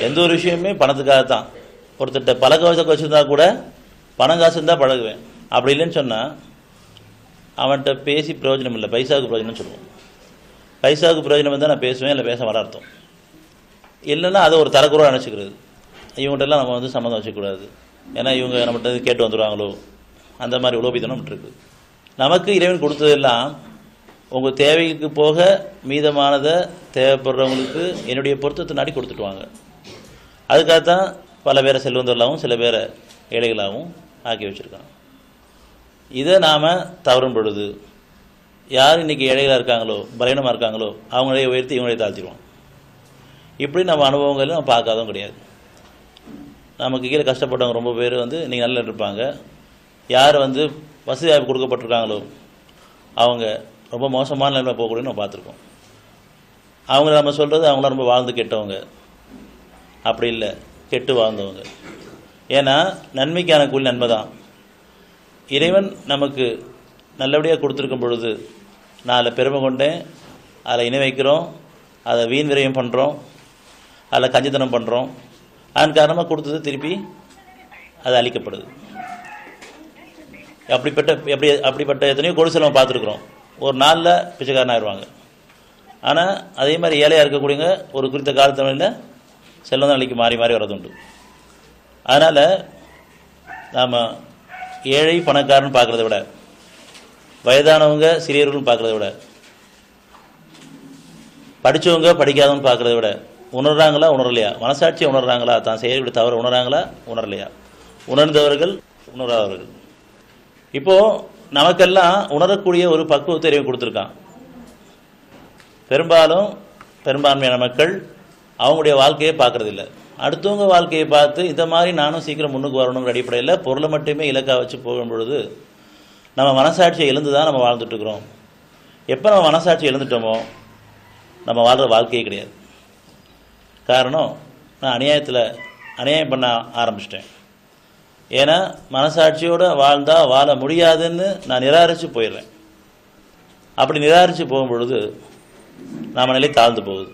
எந்த ஒரு விஷயமே பணத்துக்காகத்தான். ஒருத்தட்ட பழக்க வச்சுருந்தா கூட பணம் காசு இருந்தால் பழகுவேன். அப்படி இல்லைன்னு சொன்னால் அவன்கிட்ட பேசி பிரயோஜனம் இல்லை, பைசாவுக்கு பிரயோஜனம்னு சொல்லுவோம். பைசாவுக்கு பிரயோஜனம் இருந்தால் நான் பேசுவேன், இல்லை பேச வர அர்த்தம் இல்லைன்னா அதை ஒரு தரக்குறையாக நினச்சிக்கிறது. இவங்கள்ட்டெல்லாம் நம்ம வந்து சம்மந்தம் வச்சுக்கூடாது, ஏன்னா இவங்க நம்மகிட்ட கேட்டு வந்துடுவாங்களோ, அந்த மாதிரி உலோபித்தனம் இருக்குது. நமக்கு இறைவன் கொடுத்ததெல்லாம் உங்கள் தேவைக்கு போக மீதமானதை தேவைப்படுறவங்களுக்கு என்னுடைய பொருத்தத்தை நாடி கொடுத்துட்டு வாங்க. அதுக்காகத்தான் பல பேரை செல்வந்தர்களாகவும் சில பேரை ஏழைகளாகவும் ஆக்கி வச்சுருக்காங்க. இதை நாம் தவறும் பொழுது யார் இன்றைக்கி ஏழைகளாக இருக்காங்களோ பலவீனமாக இருக்காங்களோ அவங்களே உயர்த்தி இவங்களே தாழ்த்திடுவோம். இப்படி நம்ம அனுபவங்கள் நம்ம பார்க்காதவும் கிடையாது. நமக்கு கீழே கஷ்டப்பட்டவங்க ரொம்ப பேர் வந்து நீங்கள் நல்லா இருப்பாங்க. யார் வந்து வசதி வாய்ப்பு கொடுக்கப்பட்டிருக்காங்களோ அவங்க ரொம்ப மோசமான நிலைமை போகக்கூடியன்னு நம்ம பார்த்துருக்கோம். அவங்கள நம்ம சொல்கிறது அவங்களாம் ரொம்ப வாழ்ந்து கெட்டவங்க, அப்படி இல்லை, கெட்டு வாழ்ந்தவங்க. ஏன்னா நன்மைக்கான கூலி நன்மை தான். இறைவன் நமக்கு நல்லபடியாக கொடுத்துருக்கும் பொழுது நான் அதில் பெருமை கொண்டேன், அதில் இணை வைக்கிறோம், அதை வீண் விரயம் பண்ணுறோம், அதில் கஞ்சித்தனம் பண்ணுறோம். அதன் காரணமாக கொடுத்தது திருப்பி அது அளிக்கப்படுது. அப்படிப்பட்ட எத்தனையோ கொடு செலவை பார்த்துருக்குறோம். ஒரு நாளில் பிச்சைக்காரன் ஆயிடுவாங்க. ஆனால் அதே மாதிரி ஏழையாக இருக்கக்கூடியவங்க ஒரு குறித்த காலத்தமிழில் செல்வம் அளிக்கு மாறி மாறி வரதுண்டு. அதனால் நாம் ஏழை பணக்காரன் பார்க்குறத விட, வயதானவங்க சிறியவர்கள் பார்க்குறத விட, படித்தவங்க படிக்காதவங்க பார்க்குறத விட உணர்றாங்களா உணரலையா, மனசாட்சியை உணர்றாங்களா, தான் செய்யக்கூடிய தவறு உணர்றாங்களா உணரலையா, உணர்ந்தவர்கள் உணராதவர்கள். இப்போது நமக்கெல்லாம் உணரக்கூடிய ஒரு பக்குவத்தை இறைவன் கொடுத்துருக்கான். பெரும்பான்மையான மக்கள் அவங்களுடைய வாழ்க்கையை பார்க்குறதில்ல. அடுத்தவங்க வாழ்க்கையை பார்த்து இந்த மாதிரி நானும் சீக்கிரம் முன்னுக்கு வரணுங்கிற அடிப்படையில் பொருளை மட்டுமே இலக்காக வச்சு போகும் பொழுது நம்ம மனசாட்சியை எழுந்து தான் நம்ம வாழ்ந்துட்டுருக்குறோம். எப்போ நம்ம மனசாட்சி எழுந்துட்டோமோ நம்ம வாழ்கிற வாழ்க்கையே கிடையாது. காரணம், நான் அநியாயம் பண்ண ஆரம்பிச்சிட்டேன். ஏன்னா மனசாட்சியோடு வாழ்ந்தால் வாழ முடியாதுன்னு நான் நிராகரித்து போயிடுறேன். அப்படி நிராகரித்து போகும் பொழுது நம்ம நிலை தாழ்ந்து போகுது.